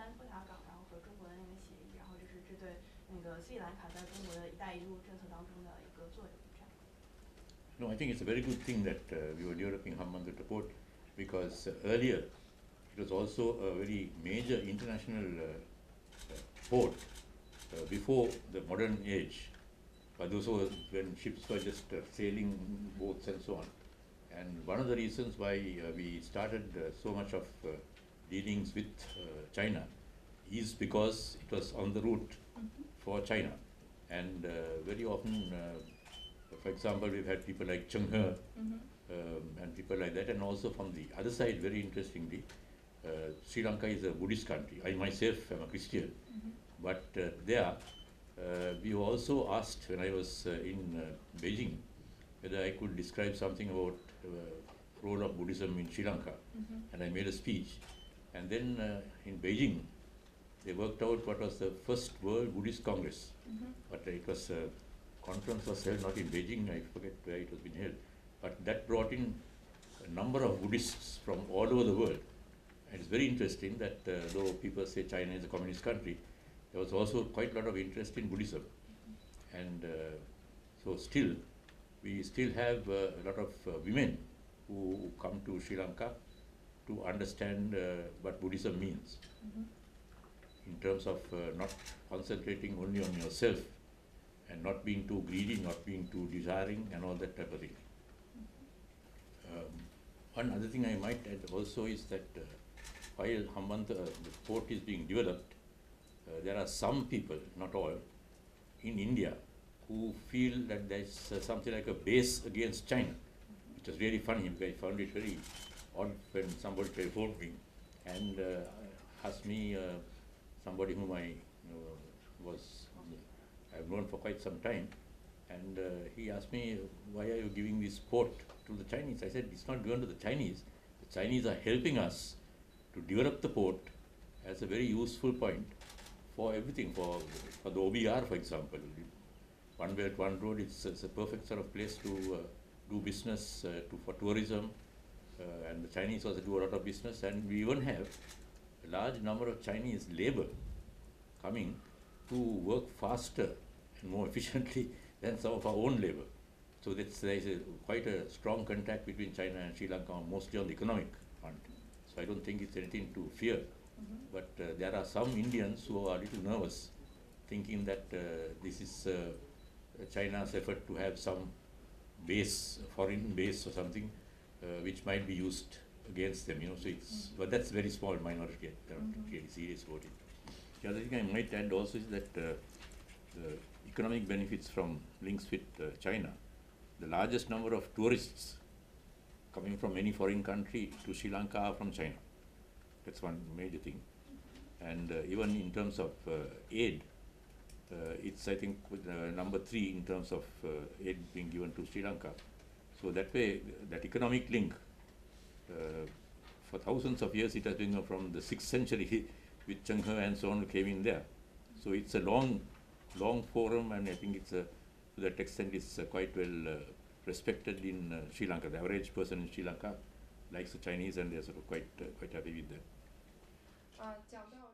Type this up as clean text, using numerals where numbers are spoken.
班托塔港，然后和中国的那个协议，然后就是这对那个斯里兰卡在中国的“一带一路”政策当中的一个作用。这样。No, I think it's a very good thing that we were developing Hambantota port because earlier it was also a very major international port before the modern age. But those were when ships were just sailing boats and so on. And one of the reasons why we started so much of dealings with China is because it was on the route for China. And very often, for example, we've had people like Cheng He and people like that. And also from the other side, very interestingly, Sri Lanka is a Buddhist country. I myself am a Christian. But there, we also asked when I was in Beijing whether I could describe something about role of Buddhism in Sri Lanka. And I made a speech. And then in Beijing, they worked out what was the first World Buddhist Congress. But it was conference was held not in Beijing, I forget where it was being held. But that brought in a number of Buddhists from all over the world. And it's very interesting that though people say China is a communist country, there was also quite a lot of interest in Buddhism. And so still, we still have a lot of women who come to Sri Lanka to understand what Buddhism means in terms of not concentrating only on yourself and not being too greedy, not being too desiring and all that type of thing. One other thing I might add also is that while the port is being developed, there are some people, not all, in India who feel that there's something like a base against China. It was really funny because I found it very odd when somebody telephoned me and asked me, somebody whom I've known for quite some time, and he asked me, why are you giving this port to the Chinese? I said, it's not given to the Chinese. The Chinese are helping us to develop the port as a very useful point for everything, for the OBR, for example. One Belt, One Road, it's a perfect sort of place to do business, for tourism, and the Chinese also do a lot of business, and we even have a large number of Chinese labor coming to work faster and more efficiently than some of our own labor. So there's quite a strong contact between China and Sri Lanka, mostly on the economic front. So I don't think it's anything to fear. But there are some Indians who are a little nervous, thinking that this is China's effort to have some base, foreign base or something, which might be used against them. So it's, but that's a very small minority. They're not really serious about it. The other thing I might add also is that the economic benefits from links with China, the largest number of tourists coming from any foreign country to Sri Lanka are from China. That's one major thing. And even in terms of aid, it's, I think, number 3 in terms of aid being given to Sri Lanka. So that way, that economic link, for thousands of years, it has been from the 6th century with Cheng He and so on came in there. So it's a long forum, and I think it's to that extent it's quite well respected in Sri Lanka. The average person in Sri Lanka likes the Chinese, and they're sort of quite happy with them. 讲到